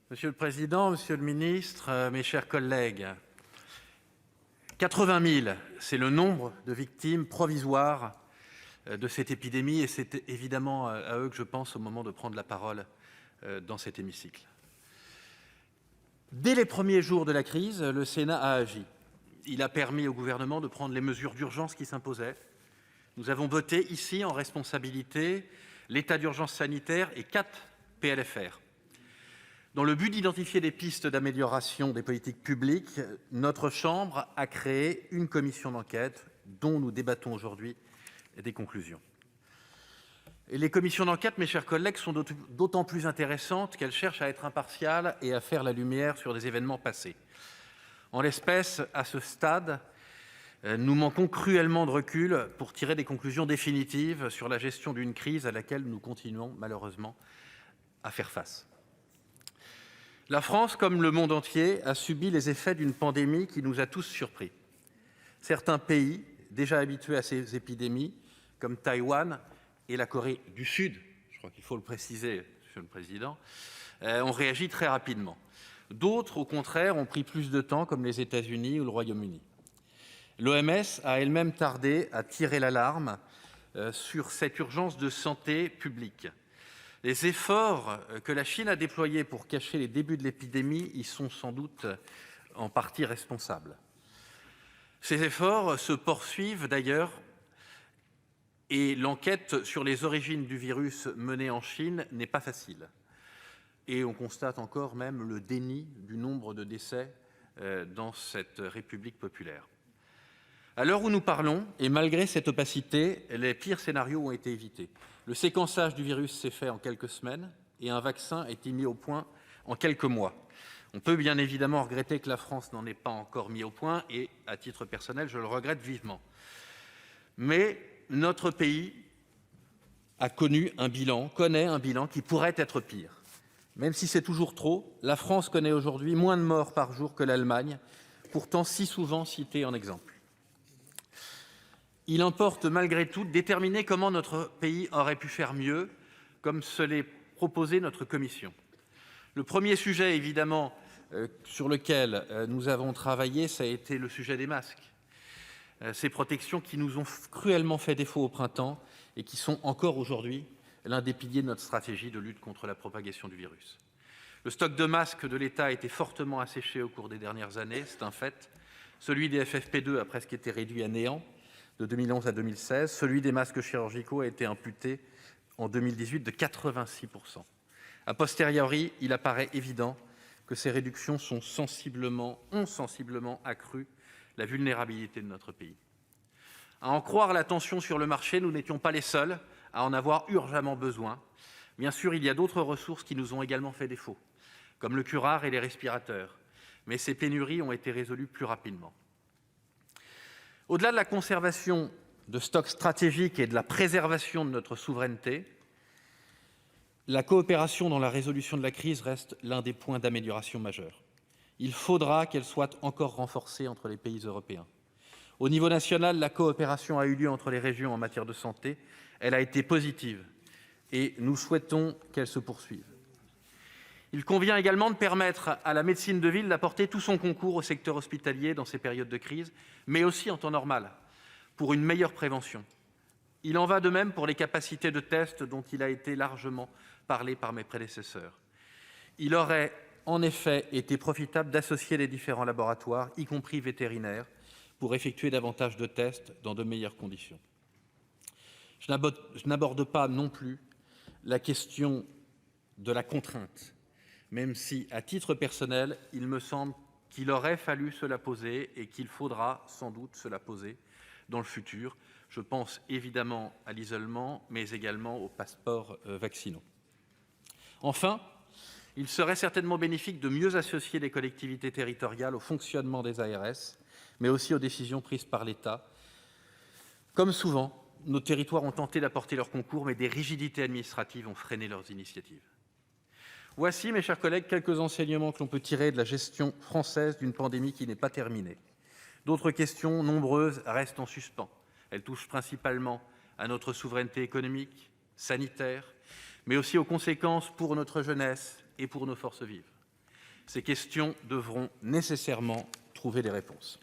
Monsieur le président, monsieur le ministre, mes chers collègues, 80 000, c'est le nombre de victimes provisoires de cette épidémie et c'est évidemment à eux que je pense au moment de prendre la parole dans cet hémicycle. Dès les premiers jours de la crise, le Sénat a agi. Il a permis au gouvernement de prendre les mesures d'urgence qui s'imposaient. Nous avons voté ici, en responsabilité, l'état d'urgence sanitaire et 4 PLFR. Dans le but d'identifier des pistes d'amélioration des politiques publiques, notre Chambre a créé une commission d'enquête dont nous débattons aujourd'hui des conclusions. Et les commissions d'enquête, mes chers collègues, sont d'autant plus intéressantes qu'elles cherchent à être impartiales et à faire la lumière sur des événements passés. En l'espèce, à ce stade, nous manquons cruellement de recul pour tirer des conclusions définitives sur la gestion d'une crise à laquelle nous continuons malheureusement à faire face. La France, comme le monde entier, a subi les effets d'une pandémie qui nous a tous surpris. Certains pays, déjà habitués à ces épidémies, comme Taïwan et la Corée du Sud, je crois qu'il faut le préciser, Monsieur le Président, ont réagi très rapidement. D'autres, au contraire, ont pris plus de temps, comme les États-Unis ou le Royaume-Uni. L'OMS a elle-même tardé à tirer l'alarme sur cette urgence de santé publique. Les efforts que la Chine a déployés pour cacher les débuts de l'épidémie y sont sans doute en partie responsables. Ces efforts se poursuivent d'ailleurs et l'enquête sur les origines du virus menée en Chine n'est pas facile. Et on constate encore même le déni du nombre de décès dans cette République populaire. À l'heure où nous parlons, et malgré cette opacité, les pires scénarios ont été évités. Le séquençage du virus s'est fait en quelques semaines et un vaccin a été mis au point en quelques mois. On peut bien évidemment regretter que la France n'en ait pas encore mis au point et, à titre personnel, je le regrette vivement. Mais notre pays connaît un bilan qui pourrait être pire. Même si c'est toujours trop, la France connaît aujourd'hui moins de morts par jour que l'Allemagne, pourtant si souvent citée en exemple. Il importe malgré tout de déterminer comment notre pays aurait pu faire mieux, comme se l'est proposé notre commission. Le premier sujet, évidemment, sur lequel nous avons travaillé, ça a été le sujet des masques. Ces protections qui nous ont cruellement fait défaut au printemps et qui sont encore aujourd'hui l'un des piliers de notre stratégie de lutte contre la propagation du virus. Le stock de masques de l'État a été fortement asséché au cours des dernières années, c'est un fait. Celui des FFP2 a presque été réduit à néant de 2011 à 2016. Celui des masques chirurgicaux a été amputé en 2018 de 86%. A posteriori, il apparaît évident que ces réductions ont sensiblement accru la vulnérabilité de notre pays. À en croire la tension sur le marché, nous n'étions pas les seuls à en avoir urgemment besoin. Bien sûr, il y a d'autres ressources qui nous ont également fait défaut, comme le curare et les respirateurs, mais ces pénuries ont été résolues plus rapidement. Au-delà de la conservation de stocks stratégiques et de la préservation de notre souveraineté, la coopération dans la résolution de la crise reste l'un des points d'amélioration majeurs. Il faudra qu'elle soit encore renforcée entre les pays européens. Au niveau national, la coopération a eu lieu entre les régions en matière de santé. Elle a été positive et nous souhaitons qu'elle se poursuive. Il convient également de permettre à la médecine de ville d'apporter tout son concours au secteur hospitalier dans ces périodes de crise, mais aussi en temps normal, pour une meilleure prévention. Il en va de même pour les capacités de test dont il a été largement parlé par mes prédécesseurs. Il aurait en effet été profitable d'associer les différents laboratoires, y compris vétérinaires, pour effectuer davantage de tests dans de meilleures conditions. Je n'aborde pas non plus la question de la contrainte, même si, à titre personnel, il me semble qu'il aurait fallu se la poser et qu'il faudra sans doute se la poser dans le futur. Je pense évidemment à l'isolement, mais également aux passeports vaccinaux. Enfin, il serait certainement bénéfique de mieux associer les collectivités territoriales au fonctionnement des ARS, mais aussi aux décisions prises par l'État. Comme souvent, nos territoires ont tenté d'apporter leur concours, mais des rigidités administratives ont freiné leurs initiatives. Voici, mes chers collègues, quelques enseignements que l'on peut tirer de la gestion française d'une pandémie qui n'est pas terminée. D'autres questions nombreuses restent en suspens. Elles touchent principalement à notre souveraineté économique, sanitaire, mais aussi aux conséquences pour notre jeunesse et pour nos forces vives. Ces questions devront nécessairement trouver des réponses.